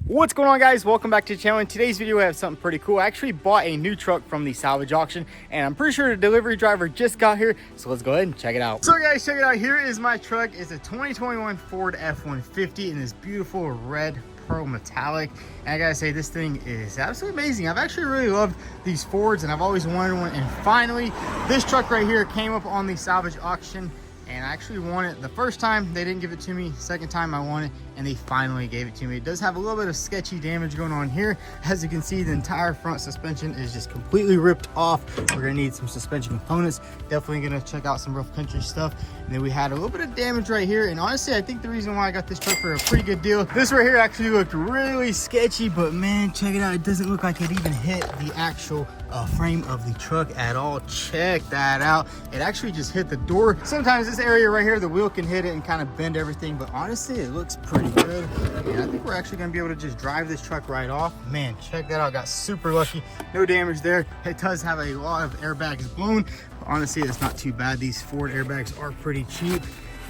What's going on, guys? Welcome back to the channel. In today's video we have something pretty cool. I actually bought a new truck from the salvage auction and I'm pretty sure the delivery driver just got here, so let's go ahead and check it out. So guys, check it out. Here is my truck. It's a 2021 Ford F150 in this beautiful red pearl metallic, and I gotta say, this thing is absolutely amazing. I've actually really loved these Fords and I've always wanted one, and finally this truck right here came up on the salvage auction. And I actually won it the first time. They didn't give it to me. Second time I won it and they finally gave it to me. It does have a little bit of sketchy damage going on here. As you can see, the entire front suspension is just completely ripped off. We're gonna need some suspension components. Definitely gonna check out some rough country stuff. And then we had a little bit of damage right here. And honestly, I think the reason why I got this truck for a pretty good deal, this right here actually looked really sketchy, but man, check it out. It doesn't look like it even hit the actual frame of the truck at all. Check that out. It actually just hit the door. Sometimes this area right here, the wheel can hit it and kind of bend everything, but honestly it looks pretty good, and I think we're actually going to be able to just drive this truck right off. Man, check that out. Got super lucky. No damage there. It does have a lot of airbags blown, but honestly it's not too bad. These Ford airbags are pretty cheap.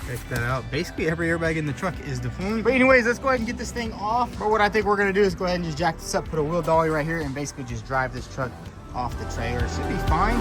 Check that out. Basically every airbag in the truck is deploying. But anyways, let's go ahead and get this thing off. But what I think we're going to do is go ahead and just jack this up, put a wheel dolly right here, and basically just drive this truck off the trailer. It should be fine.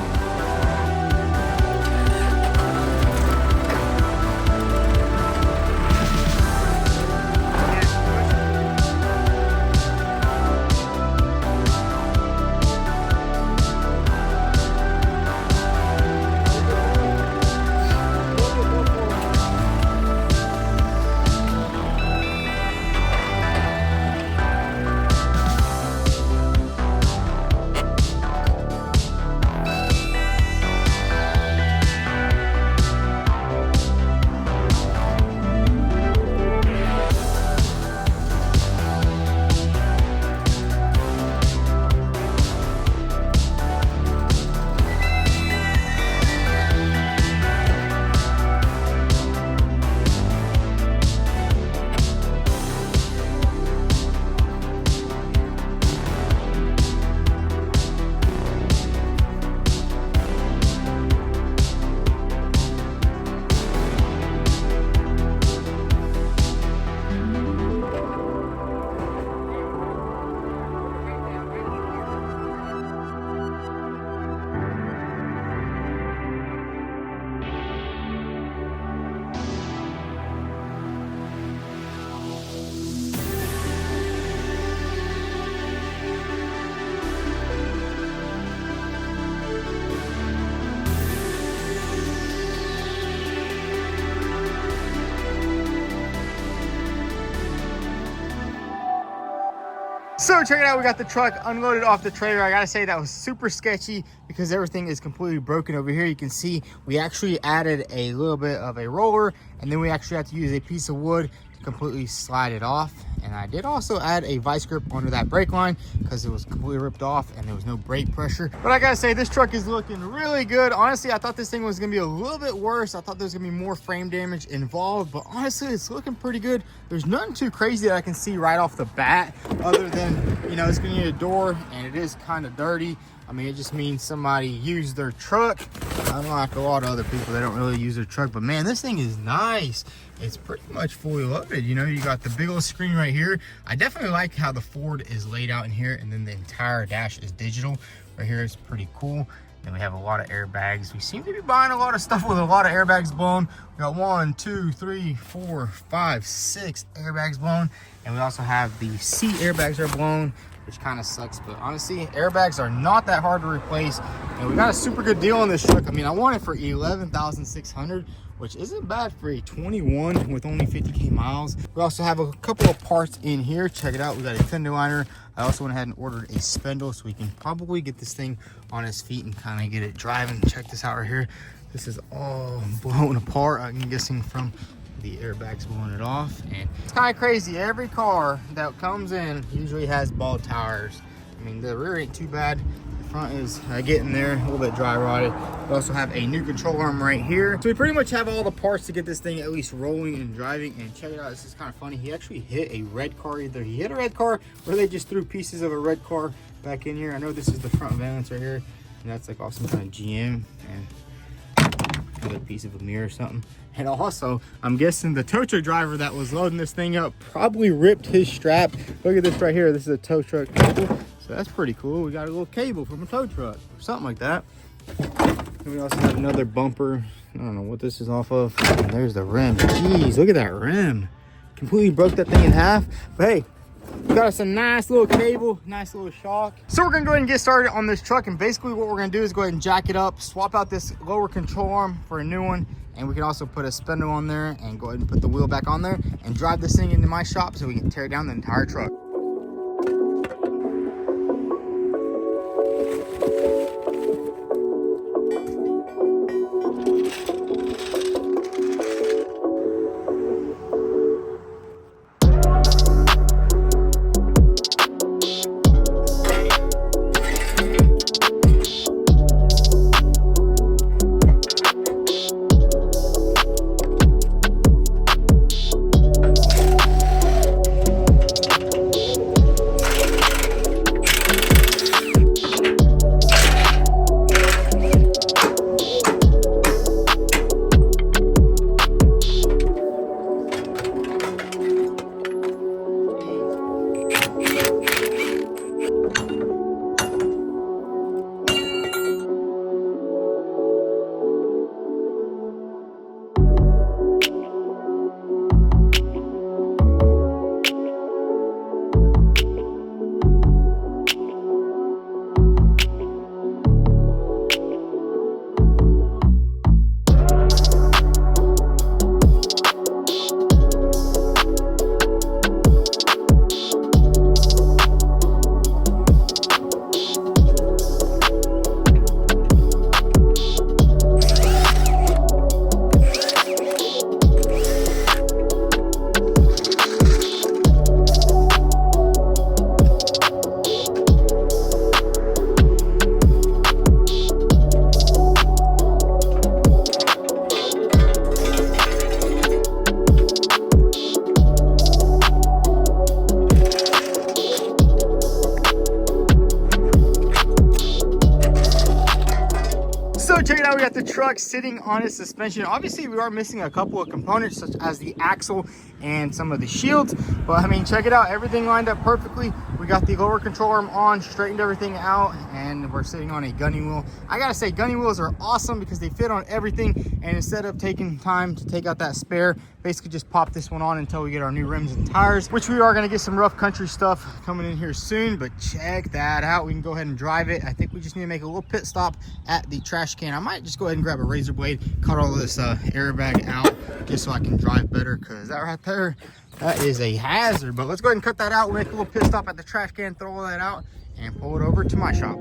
So check it out, we got the truck unloaded off the trailer. I gotta say that was super sketchy because everything is completely broken over here. You can see we actually added a little bit of a roller, and then we actually had to use a piece of wood to completely slide it off. And I did also add a vice grip onto that brake line because it was completely ripped off and there was no brake pressure. But I gotta say, this truck is looking really good. Honestly, I thought this thing was gonna be a little bit worse. I thought there was gonna be more frame damage involved, but honestly, it's looking pretty good. There's nothing too crazy that I can see right off the bat, other than, you know, it's gonna need a door and it is kind of dirty. I mean, it just means somebody used their truck. Unlike a lot of other people, they don't really use their truck, but man, this thing is nice. It's pretty much fully loaded. You know, you got the big old screen right here. I definitely like how the Ford is laid out in here, and then the entire dash is digital. Right here is pretty cool. Then we have a lot of airbags. We seem to be buying a lot of stuff with a lot of airbags blown. We got 1, 2, 3, 4, 5, 6 airbags blown. And we also have the seat airbags are blown, which kind of sucks, but honestly, airbags are not that hard to replace. And we got a super good deal on this truck. I mean, I want it for $11,600, which isn't bad for a 21 with only 50K miles. We also have a couple of parts in here. Check it out. We got a fender liner. I also went ahead and ordered a spindle so we can probably get this thing on its feet and kind of get it driving. Check this out right here. This is all blown apart, I'm guessing from the airbags blowing it off. And it's kind of crazy. Every car that comes in usually has ball tires. I mean, the rear ain't too bad. The front is getting there, a little bit dry rotted. We also have a new control arm right here. So we pretty much have all the parts to get this thing at least rolling and driving. And check it out, this is kind of funny. He actually hit a red car. Either he hit a red car or they just threw pieces of a red car back in here. I know this is the front valance right here, and that's like off some kind of GM. And another piece of a mirror or something. And also, I'm guessing the tow truck driver that was loading this thing up probably ripped his strap. Look at this right here. This is a tow truck cable. So that's pretty cool. We got a little cable from a tow truck or something like that. And we also have another bumper. I don't know what this is off of. And there's the rim. Jeez, look at that rim. Completely broke that thing in half. But hey, we got us a nice little cable, nice little shock. So we're gonna go ahead and get started on this truck. And basically what we're gonna do is go ahead and jack it up, swap out this lower control arm for a new one. And we can also put a spindle on there and go ahead and put the wheel back on there and drive this thing into my shop so we can tear down the entire truck. So check it out, we got the truck sitting on its suspension. Obviously we are missing a couple of components such as the axle and some of the shields, but I mean, check it out, everything lined up perfectly. We got the lower control arm on, straightened everything out, and we're sitting on a gunny wheel. I gotta say, gunny wheels are awesome because they fit on everything, and instead of taking time to take out that spare, basically just pop this one on until we get our new rims and tires, which we are gonna get some rough country stuff coming in here soon. But check that out, we can go ahead and drive it. I think we just need to make a little pit stop at the trash can. I might just go ahead and grab a razor blade, cut all of this airbag out just so I can drive better, because that right there, that is a hazard. But let's go ahead and cut that out. We'll make a little pit stop at the trash can, throw all that out, and pull it over to my shop.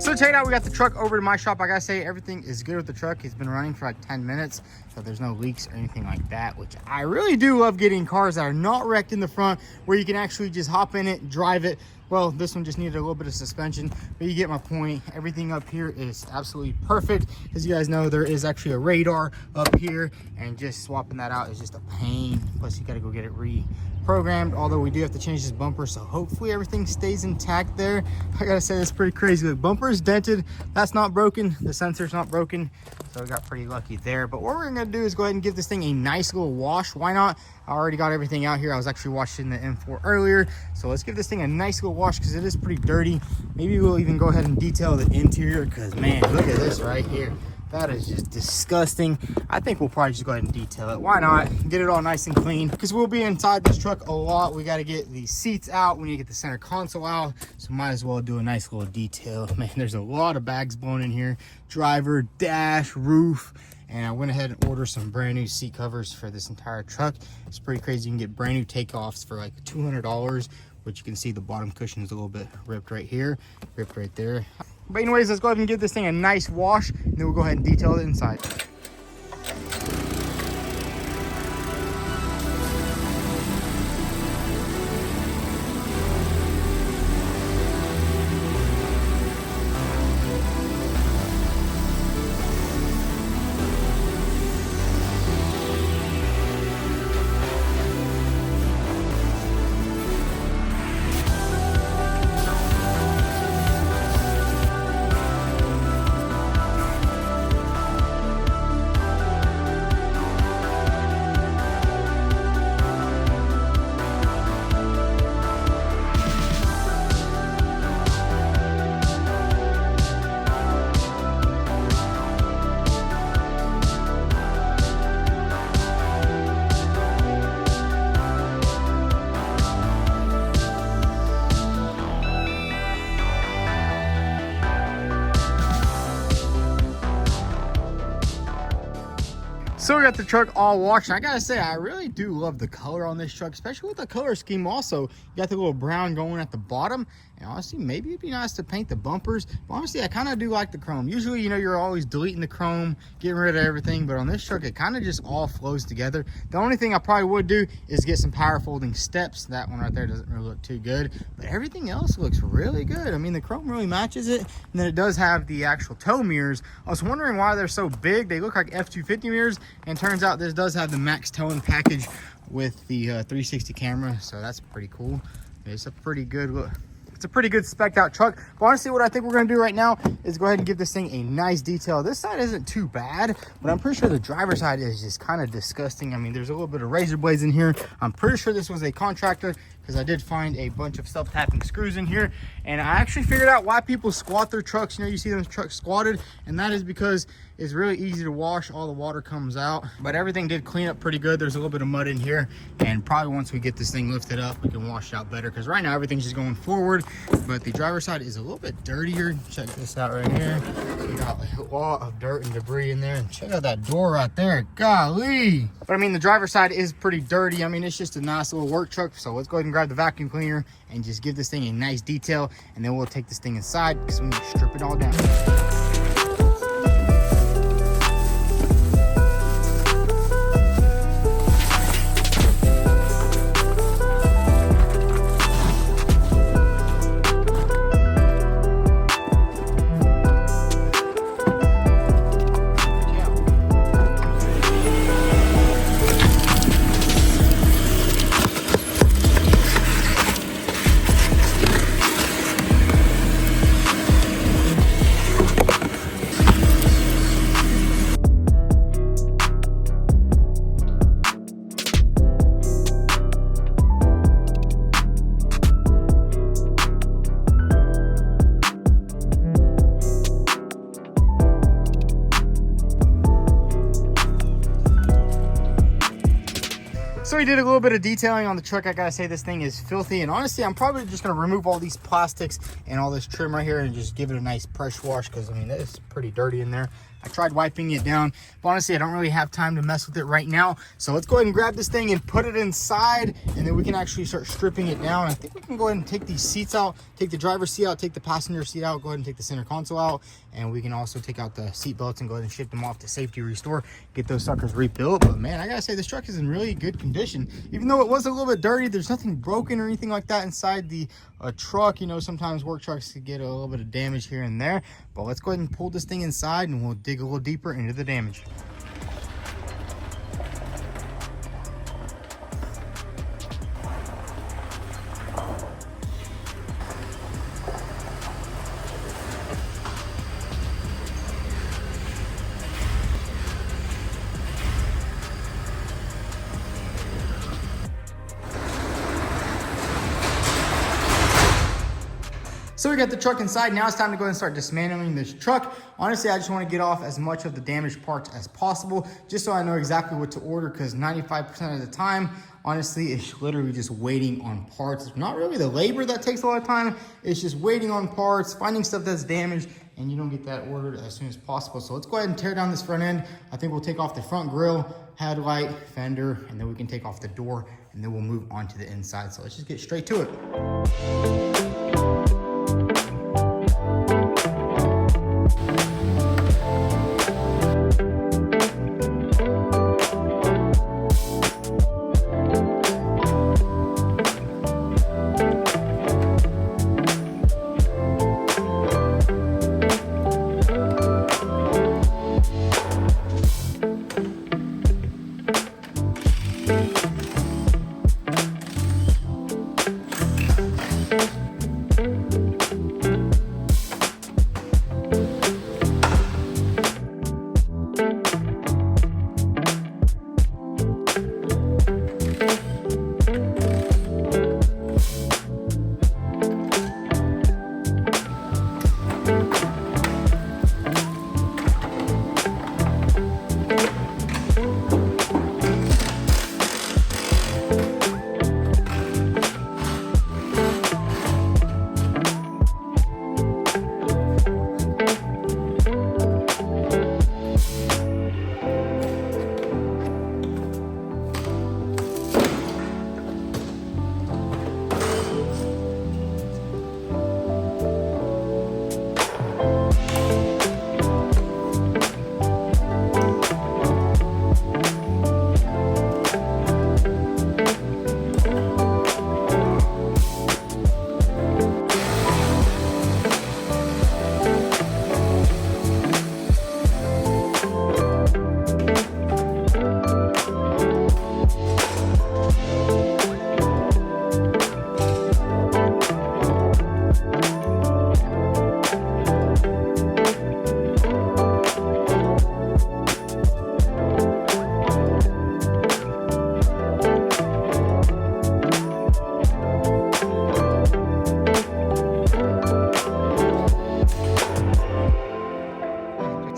So check it out, we got the truck over to my shop. I gotta say, everything is good with the truck. It's been running for like 10 minutes, so there's no leaks or anything like that, which I really do love, getting cars that are not wrecked in the front, where you can actually just hop in it, drive it. Well, this one just needed a little bit of suspension, but you get my point. Everything up here is absolutely perfect. As you guys know, there is actually a radar up here, and just swapping that out is just a pain. Plus, you gotta go get it reprogrammed, although we do have to change this bumper, so hopefully everything stays intact there. I gotta say, that's pretty crazy. The bumper is dented, that's not broken, the sensor's not broken, so we got pretty lucky there. But what we're gonna do is go ahead and give this thing a nice little wash. Why not? I already got everything out here. I was actually washing the M4 earlier, so let's give this thing a nice little wash because it is pretty dirty. Maybe we'll even go ahead and detail the interior, because man, look at this right here. That is just disgusting. I think we'll probably just go ahead and detail it. Why not? Get it all nice and clean, because we'll be inside this truck a lot. We got to get the seats out. We need to get the center console out. So might as well do a nice little detail. Man, there's a lot of bags blown in here. Driver, dash, roof. And I went ahead and ordered some brand new seat covers for this entire truck. It's pretty crazy. You can get brand new takeoffs for like $200, which you can see the bottom cushion is a little bit ripped right here, ripped right there. But anyways, let's go ahead and give this thing a nice wash, and then we'll go ahead and detail it inside. So we got the truck all washed. And I gotta say, I really do love the color on this truck, especially with the color scheme. Also, you got the little brown going at the bottom. And honestly, maybe it'd be nice to paint the bumpers. But honestly, I kind of do like the chrome. Usually, you know, you're always deleting the chrome, getting rid of everything. But on this truck, it kind of just all flows together. The only thing I probably would do is get some power folding steps. That one right there doesn't really look too good. But everything else looks really good. I mean, the chrome really matches it. And then it does have the actual tow mirrors. I was wondering why they're so big. They look like F250 mirrors. And turns out this does have the max towing package with the 360 camera. So that's pretty cool. It's a pretty good look. It's a pretty good spec'd out truck. But honestly, what I think we're gonna do right now is go ahead and give this thing a nice detail. This side isn't too bad, but I'm pretty sure the driver's side is just kind of disgusting. I mean, there's a little bit of razor blades in here. I'm pretty sure this was a contractor, because I did find a bunch of self-tapping screws in here. And I actually figured out why people squat their trucks. You know, you see them trucks squatted, and that is because it's really easy to wash. All the water comes out, but everything did clean up pretty good. There's a little bit of mud in here, and probably once we get this thing lifted up, we can wash it out better, because right now everything's just going forward. But the driver's side is a little bit dirtier. Check this out right here. You got a lot of dirt and debris in there, and check out that door right there. Golly. But I mean, the driver's side is pretty dirty. I mean, it's just a nice little work truck. So let's go ahead and grab the vacuum cleaner and just give this thing a nice detail, and then we'll take this thing inside because we need to strip it all down. So we did a little bit of detailing on the truck. I gotta say, this thing is filthy, and honestly, I'm probably just gonna remove all these plastics and all this trim right here and just give it a nice pressure wash, because I mean, it's pretty dirty in there. I tried wiping it down, but honestly, I don't really have time to mess with it right now. So let's go ahead and grab this thing and put it inside, and then we can actually start stripping it down. I think we can go ahead and take these seats out, take the driver's seat out, take the passenger seat out, go ahead and take the center console out, and we can also take out the seat belts and go ahead and ship them off to Safety Restore, get those suckers rebuilt. But man, I gotta say, this truck is in really good condition. Even though it was a little bit dirty, there's nothing broken or anything like that inside the truck. You know, sometimes work trucks could get a little bit of damage here and there, but let's go ahead and pull this thing inside and we'll dig a little deeper into the damage. So we got the truck inside. Now it's time to go and start dismantling this truck. Honestly, I just want to get off as much of the damaged parts as possible, just so I know exactly what to order, because 95% of the time, honestly, it's literally just waiting on parts. It's not really the labor that takes a lot of time. It's just waiting on parts, finding stuff that's damaged, and you don't get that ordered as soon as possible. So let's go ahead and tear down this front end. I think we'll take off the front grille, headlight, fender, and then we can take off the door, and then we'll move on to the inside. So let's just get straight to it.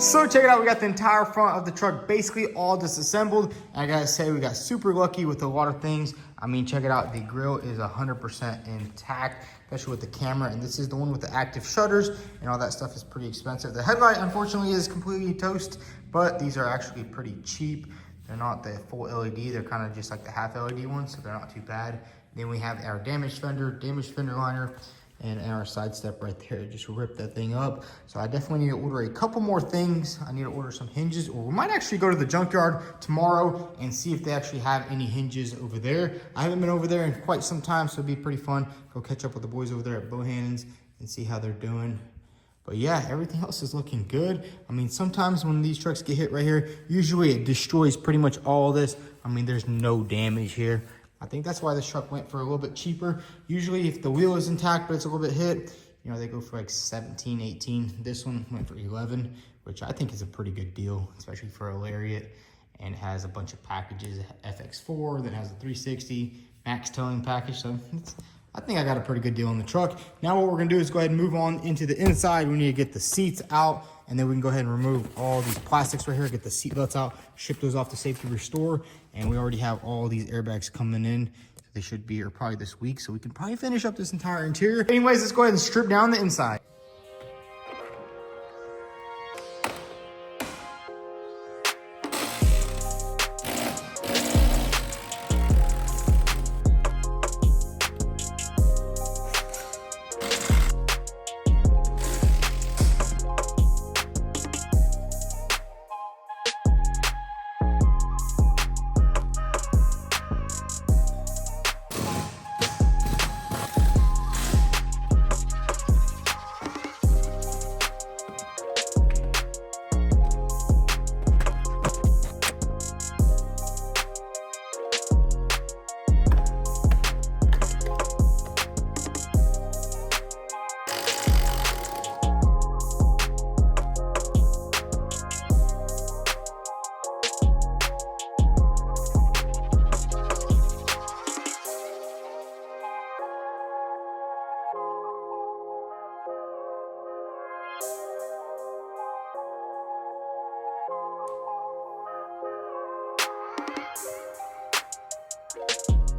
So check it out, we got the entire front of the truck basically all disassembled. And I gotta say, we got super lucky with a lot of things. I mean, check it out, the grill is 100% intact, especially with the camera. And this is the one with the active shutters, and all that stuff is pretty expensive. The headlight, unfortunately, is completely toast, but these are actually pretty cheap. They're not the full LED, they're kind of just like the half LED ones, so they're not too bad. Then we have our damaged fender liner, and our side step right there, just ripped that thing up. So I definitely need to order a couple more things. I need to order some hinges, or we might actually go to the junkyard tomorrow and see if they actually have any hinges over there. I haven't been over there in quite some time, so it'd be pretty fun. Go catch up with the boys over there at Bohannon's and see how they're doing. But yeah, everything else is looking good. I mean, sometimes when these trucks get hit right here, usually it destroys pretty much all this. I mean, there's no damage here. I think that's why this truck went for a little bit cheaper. Usually if the wheel is intact, but it's a little bit hit, you know, they go for like 17, 18. This one went for 11, which I think is a pretty good deal, especially for a Lariat. And it has a bunch of packages, FX4, that has a 360, max towing package. So I think I got a pretty good deal on the truck. Now what we're gonna do is go ahead and move on into the inside. We need to get the seats out, and then we can go ahead and remove all these plastics right here, get the seat belts out, ship those off to Safety Restore. And we already have all these airbags coming in. So they should be here probably this week, so we can probably finish up this entire interior. Anyways, let's go ahead and strip down the inside.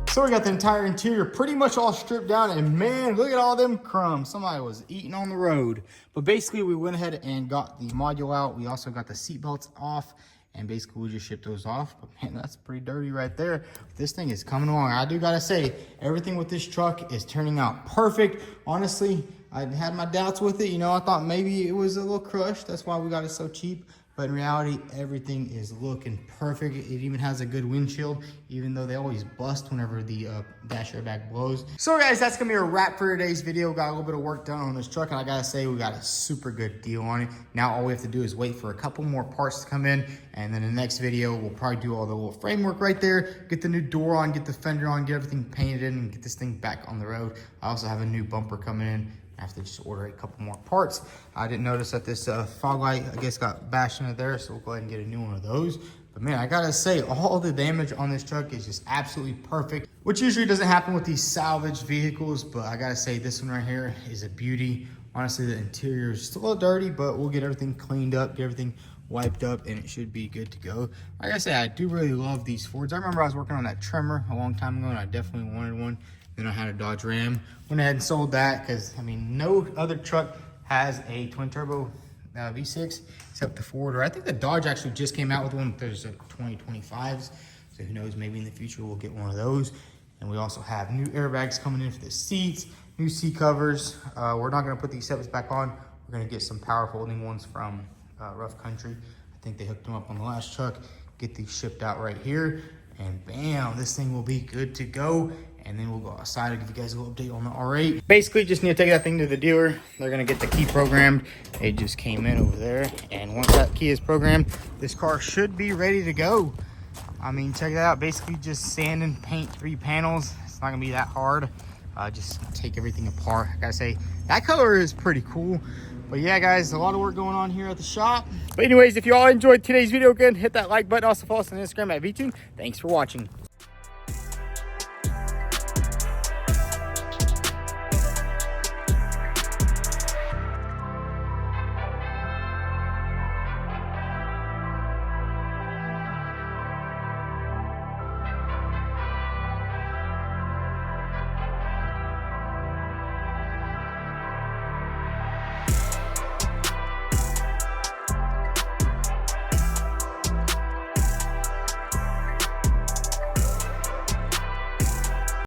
So we got the entire interior pretty much all stripped down, and man, look at all them crumbs. Somebody was eating on the road. But basically we went ahead and got the module out. We also got the seat belts off, and basically we just shipped those off. But man, that's pretty dirty right there. This thing is coming along. I do gotta say, everything with this truck is turning out perfect. Honestly, I had my doubts with it. You know, I thought maybe it was a little crushed. That's why we got it so cheap. But in reality, everything is looking perfect. It even has a good windshield, even though they always bust whenever the dash airbag blows. So guys, that's gonna be a wrap for today's video. Got a little bit of work done on this truck, and I gotta say, we got a super good deal on it. Now all we have to do is wait for a couple more parts to come in, and then the next video, we'll probably do all the little framework right there, get the new door on, get the fender on, get everything painted in, and get this thing back on the road. I also have a new bumper coming in. I have to just order a couple more parts. I didn't notice that this fog light, I guess, got bashed into there, so we'll go ahead and get a new one of those. But man, I gotta say, all the damage on this truck is just absolutely perfect, which usually doesn't happen with these salvage vehicles, but I gotta say, this one right here is a beauty. Honestly, the interior is just a little dirty, but we'll get everything cleaned up, get everything wiped up, and it should be good to go. Like I say, I do really love these Fords. I remember I was working on that Tremor a long time ago, and I definitely wanted one. Then I had a Dodge Ram. Went ahead and sold that because, I mean, no other truck has a twin turbo V6 except the Ford. Or I think the Dodge actually just came out with one. There's a 2025s. So who knows, maybe in the future we'll get one of those. And we also have new airbags coming in for the seats, new seat covers. We're not going to put these seats back on. We're going to get some power folding ones from Rough Country. I think they hooked them up on the last truck. Get these shipped out right here. And bam, this thing will be good to go. And then we'll go outside and give you guys a little update on the R8. Basically, just need to take that thing to the dealer. They're gonna get the key programmed. It just came in over there. And once that key is programmed, this car should be ready to go. I mean, check that out. Basically just sand and paint 3 panels. It's not gonna be that hard. Just take everything apart. I gotta say, that color is pretty cool. But yeah, guys, a lot of work going on here at the shop. But anyways, if you all enjoyed today's video, again, hit that like button. Also follow us on Instagram at vTuned. Thanks for watching.